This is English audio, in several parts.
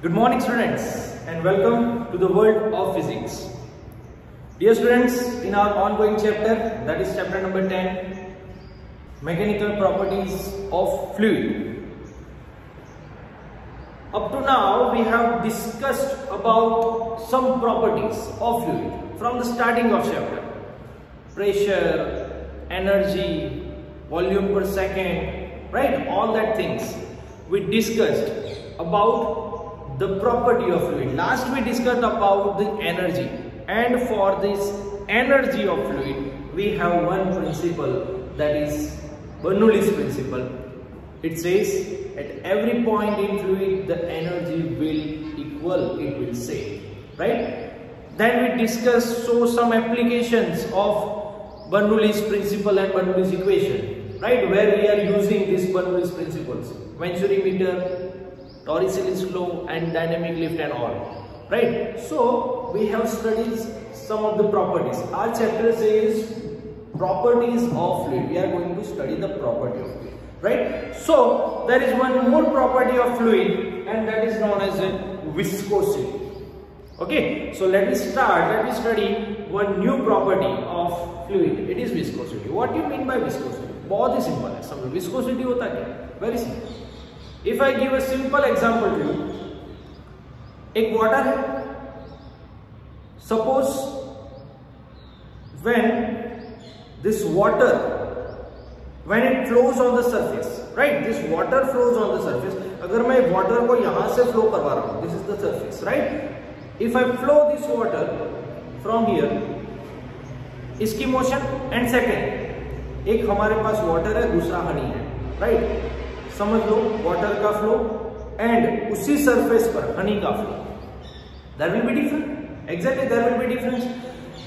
Good morning students and welcome to the world of physics. Dear students, in our ongoing chapter, that is chapter number 10, mechanical properties of fluid. Up to now we have discussed about some properties of fluid from the starting of chapter. Pressure, energy, volume per second, right? All that things we discussed about the property of fluid. Last we discussed about the energy, and for this energy of fluid we have one principle, that is Bernoulli's principle. It says at every point in fluid the energy will equal, it will say, right? Then we discussed some applications of Bernoulli's principle and Bernoulli's equation, right, where we are using these Bernoulli's principles: Venturi meter, Torricelli's law, and dynamic lift and all, right? So we have studied some of the properties. Our chapter says properties of fluid. We are going to study the property of fluid, right? So there is one more property of fluid, and that is known as viscosity. Okay, so let me study one new property of fluid. It is viscosity. What do you mean by viscosity? बहुत ही simple है. समझो viscosity होता क्या? Very simple. If I give a simple example to you, एक water है. Suppose when this water, when it flows on the surface, right? This water flows on the surface. अगर मैं water को यहाँ से flow करवा रहा हूँ, this is the surface, right? If I flow this water from here, इसकी motion and second, एक हमारे पास water है, दूसरा honey है, right? समझ लो water का flow and उसी surface पर honey का flow. There will be difference. Exactly, there will be difference.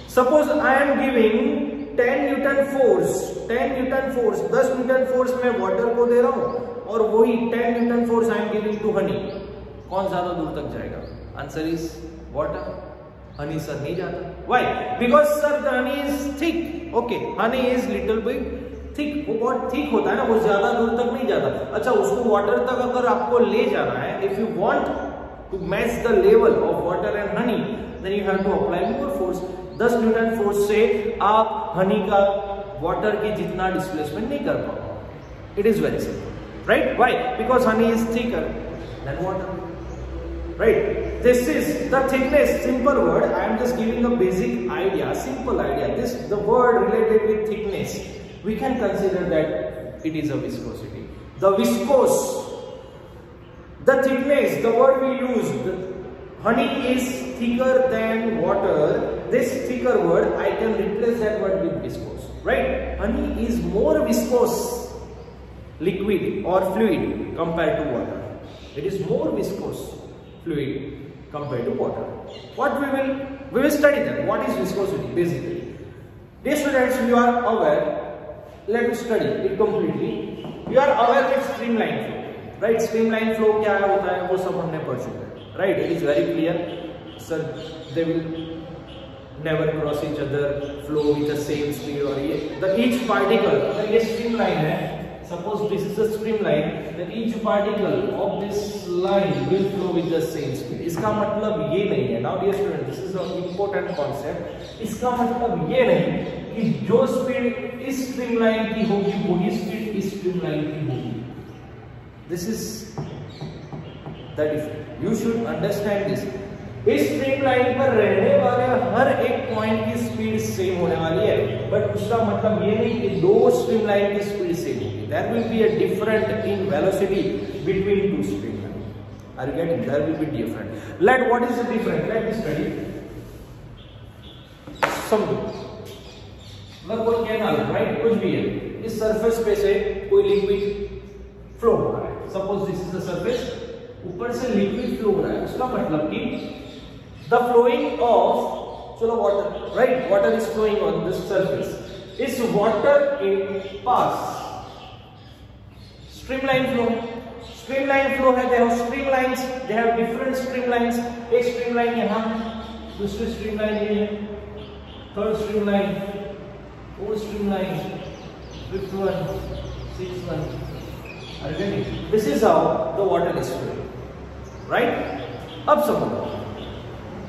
Suppose I am giving 10 Newton force, 10 Newton force मैं water को दे रहा हूँ और वही 10 Newton force I am giving to honey. कौन ज्यादा दूर तक जाएगा? Answer is water. Honey sir नहीं जाता. Why? Because sir the honey is thick. Okay, honey is little bit thick. वो बहुत thick होता है ना, वो ज्यादा दूर तक नहीं जाता. अच्छा, उसको water तक अगर आपको ले जाना है, if you want to match the level of water and honey, then you have to apply more force. 10 Newton force से आप हनी का वाटर की जितना डिस्प्लेसमेंट नहीं कर पाओगे. It is very simple, right? Why? Because honey is thicker than water, right? This is the thickness. Simple word. I am just giving a basic idea, simple idea. This the word related with thickness, we can consider that it is a viscosity. The viscous, the thickness, the word we use, honey is thicker than water. This thicker word, I can replace that word with viscose, right? Honey is more viscose liquid or fluid compared to water. It is more viscose fluid compared to water. What we will study that. What is viscosity basically? Dear students, you are aware. Let us study it completely. You are aware with streamline flow. Right? Streamline flow क्या होता है वो सब हमने पढ़ चुके हैं, right? It is very clear. Sir they will never cross each other, flow with the same speed. और ये द ईच पार्टिकल, अगर ये स्ट्रीमलाइन है, suppose this is the streamline, then each particle of this line will flow with the same speed. इसका मतलब ये नहीं है, now dear student, this is a important concept. इसका मतलब ये नहीं कि जो स्पीड इस स्ट्रीमलाइन की होगी वही स्पीड इस स्ट्रीमलाइन की होगी. This is the difference. You should understand this. इस स्ट्रीमलाइन पर रहने वाले हर एक पॉइंट की स्पीड सेम होने वाली है, बट उसका मतलब ये नहीं कि दो स्ट्रीमलाइन की स्पीड सेम होगी. There will be a difference in velocity between two streamlines. Are you getting? There will be different. What is the difference? Let me study. समझो, मतलब कोई कैनाल, राइट? कुछ भी है, इस सरफेस पे से कोई लिक्विड फ्लो हो रहा है. Suppose this is the surface, ऊपर से लिक्विड फ्लो हो रहा है. उसका मतलब कि द फ्लोइंग ऑफ, चलो water, right? Water is flowing on this surface. इस वाटर के पास स्ट्रीमलाइन फ्लो, स्ट्रीमलाइन फ्लो है. They have streamlines, they have different streamlines. एक स्ट्रीमलाइन यहां, दूसरी स्ट्रीमलाइन ये, third streamline, fourth streamline, fifth one, sixth one. Are you getting? This is how the water is flowing, right? अब समझो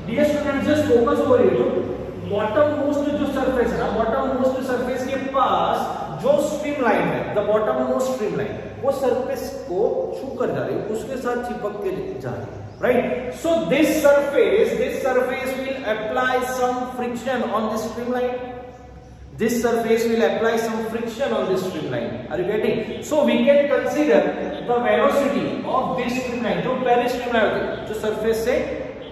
dear student, just focus over here. Bottom most जो surface है ना, bottom most surface के पास जो streamline है, the bottom most streamline, वो सरफेस को छू कर जा रही है, उसके साथ चिपक के जा रही है, right? So this surface will apply some friction on this streamline. This surface will apply some friction on this streamline. Are you getting? So we can consider the velocity of this streamline. जो पहले streamline होती है, जो surface से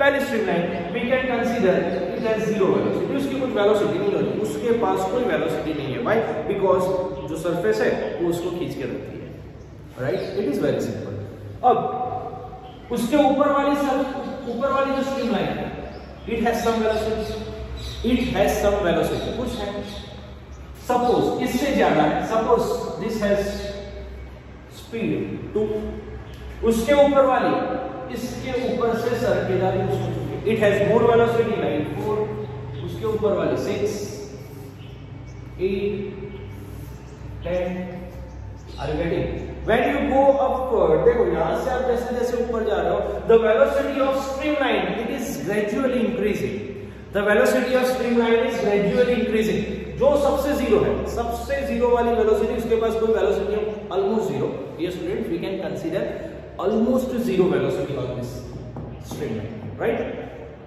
पहले streamline, we can consider it as zero velocity. उसकी कुछ velocity नहीं होती, उसके पास कोई velocity नहीं है. Why? Because जो surface है वो उसको खींच के रखती है. Right? It is very simple. अब उसके ऊपर वाली जो स्ट्रीमलाइन है, इट हैज सम वेलोसिटी, कुछ है, सपोज इससे ज्यादा है, सपोज दिस हैज स्पीड 2, उसके ऊपर वाली इसके ऊपर से सरके जा रही है, उसको it has more velocity like 4, उसके ऊपर वाली 6, 8, 10. Are you getting? When you go upward, देखो यहाँ से आप जैसे जैसे ऊपर जा रहे हो, the velocity of streamline it is gradually increasing. The velocity of streamline is gradually increasing. जो सबसे जीरो है, सबसे जीरो वाली वेलोसिटी, उसके पास कोई वेलोसिटी है, almost zero. Dear students, we can consider almost zero velocity on this streamline, right?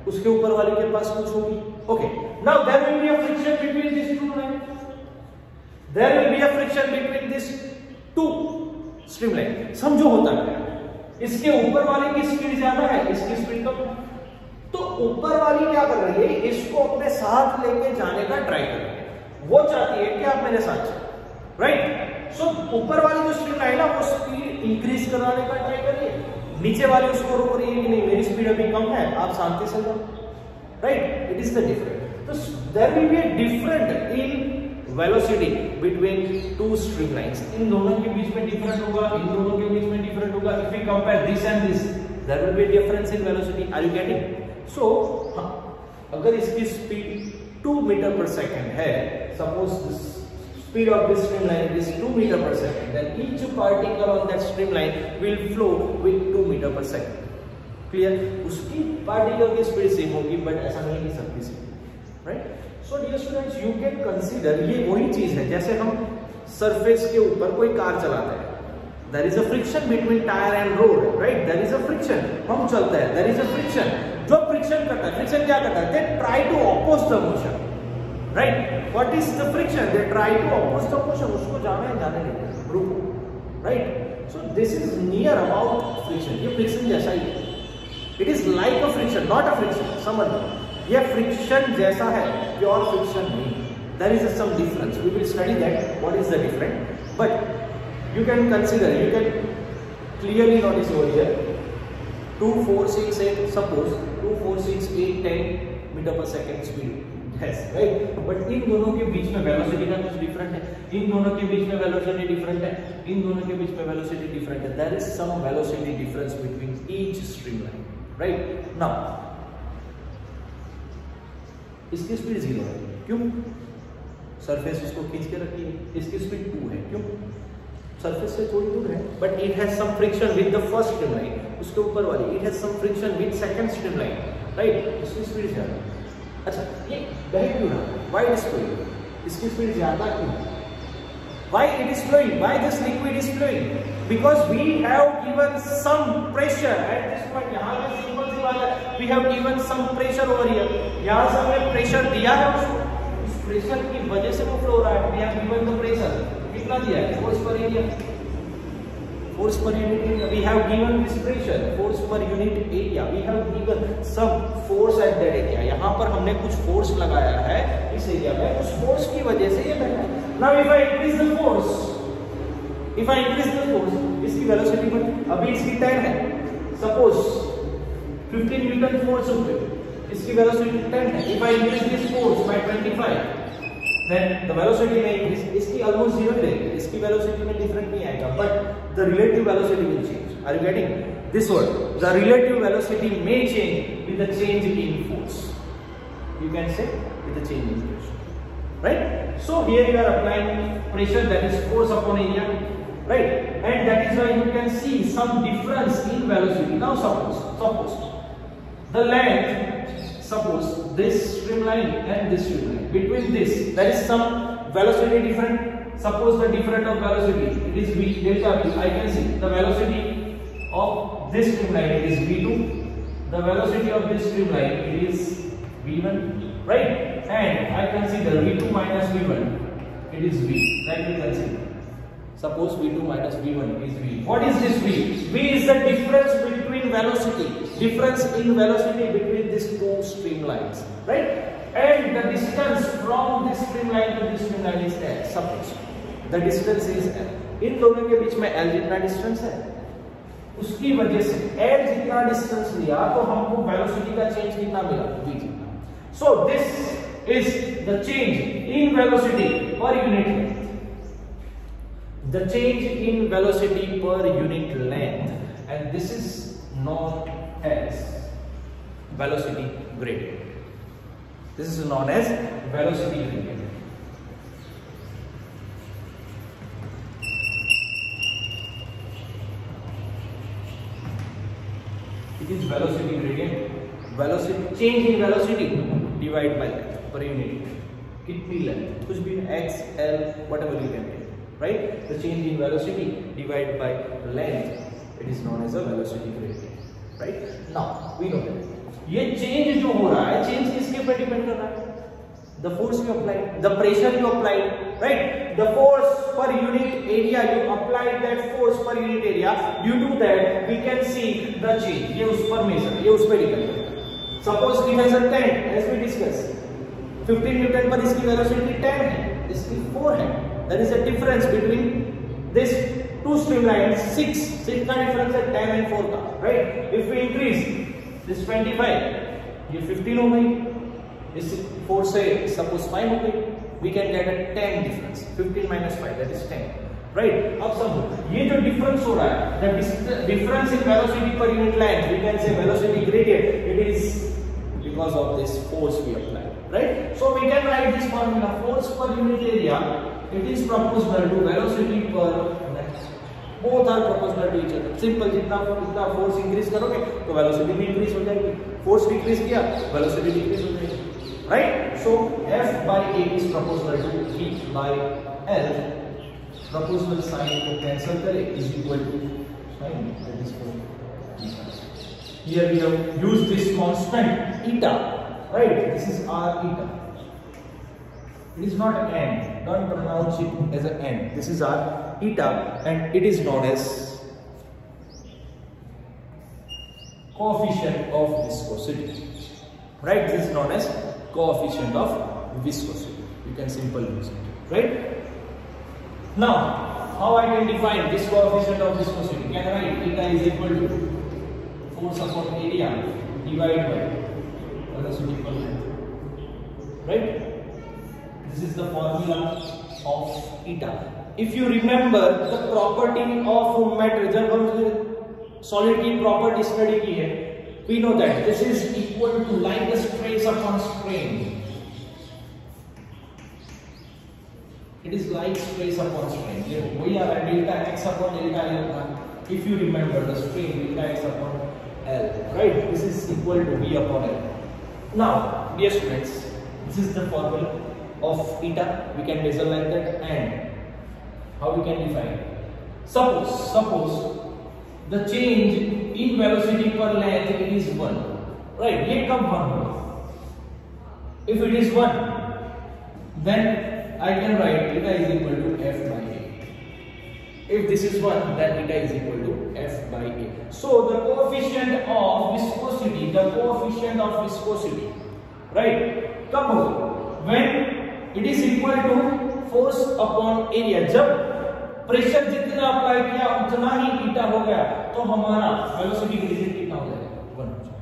उसके ऊपर वाले के पास कुछ होगी. Okay. Now there will be a friction between these two lines. There will be a friction between these two streamline. समझो होता है, इसके ऊपर वाले की स्पीड ज्यादा है, इसकी स्पीड कम है, तो ऊपर वाली क्या कर रही है, इसको अपने साथ लेके जाने का ट्राई कर रही है, वो चाहती है कि आप मेरे साथ चलो, राइट? सो ऊपर वाली जो स्ट्रीमलाइन है वो स्पीड इंक्रीज कराने का ट्राई कर रही है, नीचे वाली उसको रोक रही है कि नहीं मेरी स्पीड अभी कम है, आप शांति से जाओ, right? It is the different. तो there will be a different in velocity between two streamlines. इन दोनों के बीच में डिफरेंट होगा, इन दोनों के बीच में डिफरेंट होगा. If we compare this and this, there will be difference in velocity. Are you getting? So अगर इसकी स्पीड 2 मीटर पर सेकंड है, suppose this speed of this streamline is 2 meter per second, then each particle on that streamline will flow with 2 meter per second. Clear? उसकी particle की speed same होगी, but ऐसा नहीं कि सबकी same, right? So dear students, you can consider, ये वही चीज है जैसे हम सरफेस के ऊपर कोई कार चलाते हैं, there is a friction between tire and road, right? There is a friction. हम चलते हैं, there is a friction. जो friction करता है, friction क्या करता है? They try to oppose the motion, right? What is the friction? They try to oppose the motion. उसको जाने नहीं, रुको, right? So this is near about friction. ये friction जैसा ही है. It is like a friction, not a friction. समझ लो. ये फ्रिक्शन जैसा है, प्योर फ्रिक्शन नहीं. There is some difference. We will study that what is the different, but you can consider, you can clearly notice over here 2, 4, 6, 8, suppose 2, 4, 6, 8, 10 metre per second speed है, right? But इन दोनों के बीच में velocity का कुछ different है, इन दोनों के बीच में वेलोसिटी डिफरेंट है, इन दोनों के बीच में वेलोसिटी डिफरेंट है. There is some velocity difference between each streamline, right? Now इसकी स्पीड 0 है, क्यों? सरफेस इसको खींच के रखी है. इसकी स्पीड 2 है, क्यों? सरफेस से थोड़ी दूर है, but it has some friction with the first streamline. उसके ऊपर वाली it has some friction with second streamline, right? इसकी स्पीड ज्यादा. अच्छा, ये बह क्यों रहा है? Why it is flowing? इसकी स्पीड ज्यादा क्यों? Why it is flowing? Why this liquid is flowing? Because we have given some pressure at this point. यहां पे सिंपल सी बात है, we have given some pressure over here. यहां से हमने प्रेशर दिया है उसको, इस प्रेशर की वजह से वो फ्लो हो रहा है. We have given the pressure. कितना दिया है? Force per area. Force per unit area. We have given this pressure, force per unit area. We have given some force at that area. यहां पर हमने कुछ फोर्स लगाया है इस एरिया में, उस फोर्स की वजह से ये बह रहा है. Now if I increase the force, if I increase the force, इसकी वेलोसिटी बढ़, अभी इसकी 10 है, सपोज 15 न्यूटन फोर्स होते, इसकी वेलोसिटी 10 है. If I increase this force by 25, then the velocity may increase. इसकी almost 0 रहेगी, इसकी वेलोसिटी में डिफरेंट नहीं आएगा, but the relative velocity will change. Are you getting this word? The relative velocity may change with the change in force. You can say with the change in pressure, right? So here you are applying pressure, that is force upon area, right? And that is why you can see some difference in velocity. Now suppose the length, suppose this streamline and this streamline, between this there is some velocity different. Suppose the difference of velocity, it is v delta v. I can see the velocity of this streamline, it is v2, the velocity of this streamline, it is v1, right? And I consider v2 minus v1, it is v, that we consider. Suppose v2 minus v1 is v. What is this v? V is the difference between velocity, difference in velocity between these two streamlines, right? And the distance from this streamline to this streamline is l. Suppose the distance is l. इन दोनों के बीच में l जितना distance है, उसकी वजह से l जितना डिस्टेंस लिया तो हमको वेलोसिटी का चेंज कितना मिला, v जितना. So this is the change in velocity per unit length. The change in velocity per unit length, and this is known as velocity gradient. This is known as velocity gradient. It is velocity gradient. Velocity change in velocity divided by length per unit. कितनी length? कुछ भी x, l, whatever you can take. Right? The change in velocity divided by length, it is known as a velocity gradient. Right? Now we know that ये change जो हो रहा है, change किसके ऊपर depend कर रहा है? The force you applied, the pressure you applied, right? The force per unit area, you applied that force per unit area. Due to that, we can see the change. ये उस पर measure, ये उस पर depend करता है. Suppose it has a 10, as we discussed. 15 Newton पर इसकी velocity 10 है, इसकी 4 है. There is a difference between this two streamlines, 6 का difference है 10 and 4 का, right? If we increase this 25, ये 15 हो गई, इस 4 से suppose 5 हो गई, we can get a 10 difference. 15 minus 5, that is 10, right? अब समझो ये जो difference हो रहा है, the difference in velocity per unit length, we can say velocity gradient. It is because of this force we apply, right? So we can write this formula: force per unit area, it is proportional to velocity per length. Both are proportional to each other. Simple. जितना force increase करोगे तो velocity भी increase हो जाएगी. Force decrease किया, velocity decrease हो जाएगी. Right? So F by A is proportional to V by L. Proportional sign को cancel करें is equal to sign that is for here we have used this constant eta. Right? This is R eta. It is not an n. Don't pronounce it as an n. This is our eta, and it is known as coefficient of viscosity. Right? This is known as coefficient of viscosity. You can simply use it. Right? Now, how I can define this coefficient of viscosity? Can I write eta is equal to force upon area divided by velocity per length. Right? This is the formula of eta. If you remember the property of matter, जब हम solid की property study की है, we know that this is equal to like the stress upon strain. It is like stress upon strain. वही आ रहा है delta x upon delta L. If you remember the strain delta x upon L, right? This is equal to V upon L. Now, dear students, this is the formula of eta. We can measure like that, and how we can define? Suppose the change in velocity per length it is 1, right? ये कब 1 होगा? If it is 1, then I can write eta is equal to F by A. If this is 1, then eta is equal to F by A. So the coefficient of viscosity, right? कब होगा? When it is equal to force upon area. जब pressure जितना apply किया उतना ही eta हो गया, तो हमारा velocity gradient कितना हो जाएगा? 1 हो जाएगा.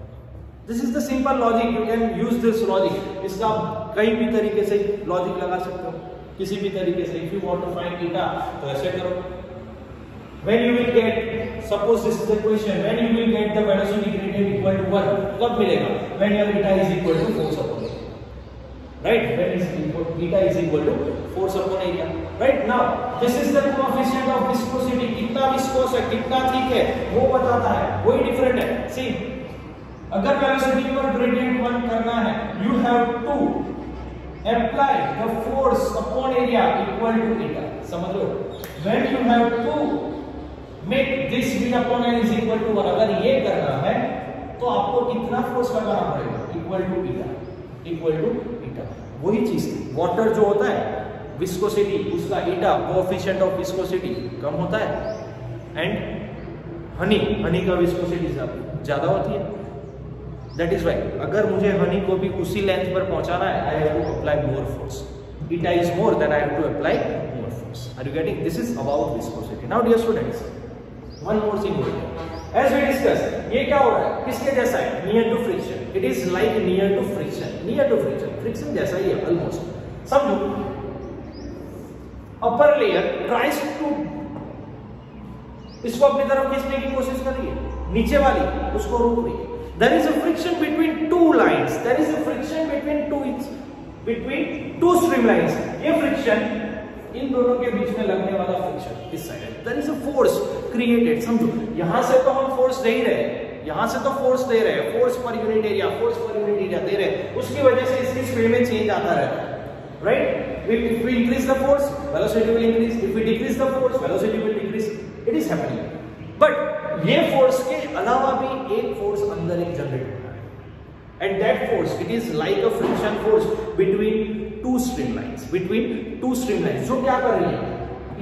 This is the simple logic. You can use this logic. इसका आप कई भी तरीके से लॉजिक लगा सकते हो, किसी भी तरीके से. If you want to find eta, तो ऐसे करो. When you will get, suppose this is the question, when you will get the velocity gradient equal to 1, कब मिलेगा? When your eta is equal to force upon area. Right? When eta is equal to force upon area. Right? Now, this is the coefficient of viscosity. कितना viscous है, कितना thick है, वो बताता है. वही different है. See, अगर वेलोसिटी पर ग्रेडियंट 1 करना है, you have to apply the force upon area equal to eta. समझ लो, when you have to make this v upon n is equal to 1, अगर ये करना है तो आपको कितना फोर्स लगाना पड़ेगा, इक्वल टू एटा। वही चीज वाटर जो होता है विस्कोसिटी, उसका एटा कोएफिशिएंट ऑफ विस्कोसिटी कम होता है, एंड हनी का विस्कोसिटी ज्यादा होती है। दैट इज व्हाई अगर मुझे हनी को भी उसी लेंथ पर पहुंचाना है, I have to apply more force. Eta is more then I have to apply more force. Are you getting? This is about viscosity. Now dear students, one more thing as we discuss, ये क्या हो रहा है, किसके जैसा है, near to friction. It is like near to friction, friction जैसा ही है ऑलमोस्ट। समझो, अपर लेयर ट्राइज टू, इसको अपनी तरफ खींचने की कोशिश कर रही है, नीचे वाली उसको रोक रही है। There is a friction between two lines. There is a friction between two streamlines. ये friction इन दोनों के बीच में लगने वाला friction इस साइड है। There is a force created. समझो, यहां से तो हम force दे ही रहे हैं, यहां से तो force दे रहे हैं, force per unit area दे रहे हैं, उसकी वजह से इसकी स्पीड में चेंज आता रहता है, right? If we increase the force, velocity will increase. If we decrease the force, velocity will decrease. It is happening. But ये फोर्स के अलावा भी एक फोर्स अंदर एक जनरेट होता है, and that force it is like a friction force between two streamlines. जो क्या कर रही है,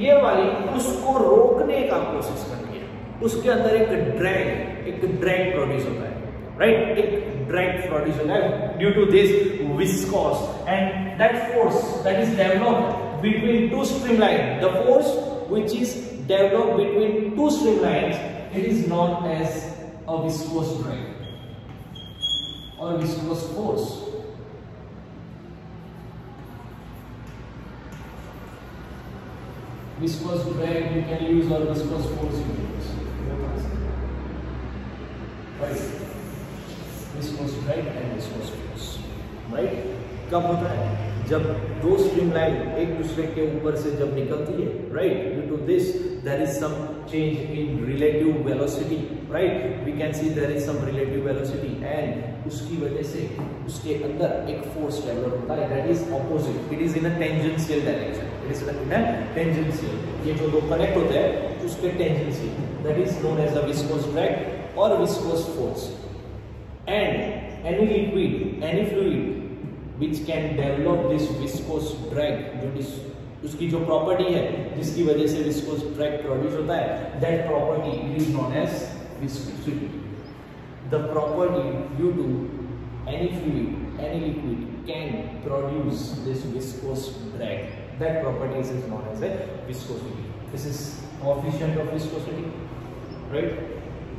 ये वाली उसको रोकने का कोशिश कर रही है, उसके अंदर एक ड्रैग प्रोड्यूस होता है, राइट? एक ड्रैग प्रोड्यूस होता है due to this viscous, and that force that is developed between two streamline, the force which is developed between two streamlines, it is known as a viscous drag or viscous force. Viscous drag you can use or viscous force you can use. Right? Viscous drag and viscous force. Right? कब होता है, जब दो streamline एक दूसरे के ऊपर से जब निकलती है, right? Due to this there is some change in relative velocity, right? We can see there is some relative velocity, and उसकी वजह से उसके अंदर एक फोर्स डेवलप होता है that is opposite, it is in a tangential direction, it is in a tangential. ये जो दो कनेक्ट होते हैं उसके tangential, that is known as a viscous drag और viscous force. And any liquid, any fluid which can develop this viscous drag, जो उसकी जो प्रॉपर्टी है जिसकी वजह से viscous drag प्रोड्यूस होता है, that property is known as viscosity. The property due to any fluid, any liquid can produce this viscous drag, that property is known as a viscosity. This is coefficient of viscosity, right?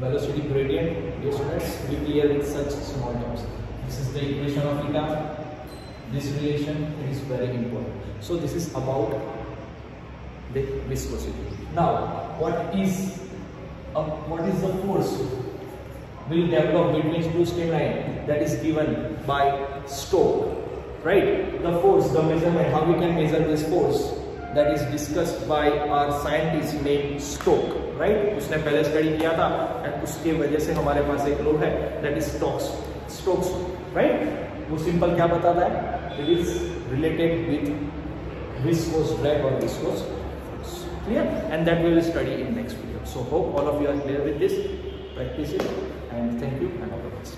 Velocity gradient. Dear students, be clear with such small terms. This is the equation of eta. This relation is very important. So this is about the viscosity. Now, what is the force will develop between two streamlines? That is given by Stokes, right? The force, the measurement, how we can measure this force, that is discussed by our scientist named Stokes, right? उसने पहले study किया था, and उसके वजह से हमारे पास एक law है, that is Stokes, right? वो सिंपल क्या बताता है, it is related with viscous drag or viscous force. Clear? And that we will study in next video. So hope all of you are clear with this. Practice it, and thank you and all the best.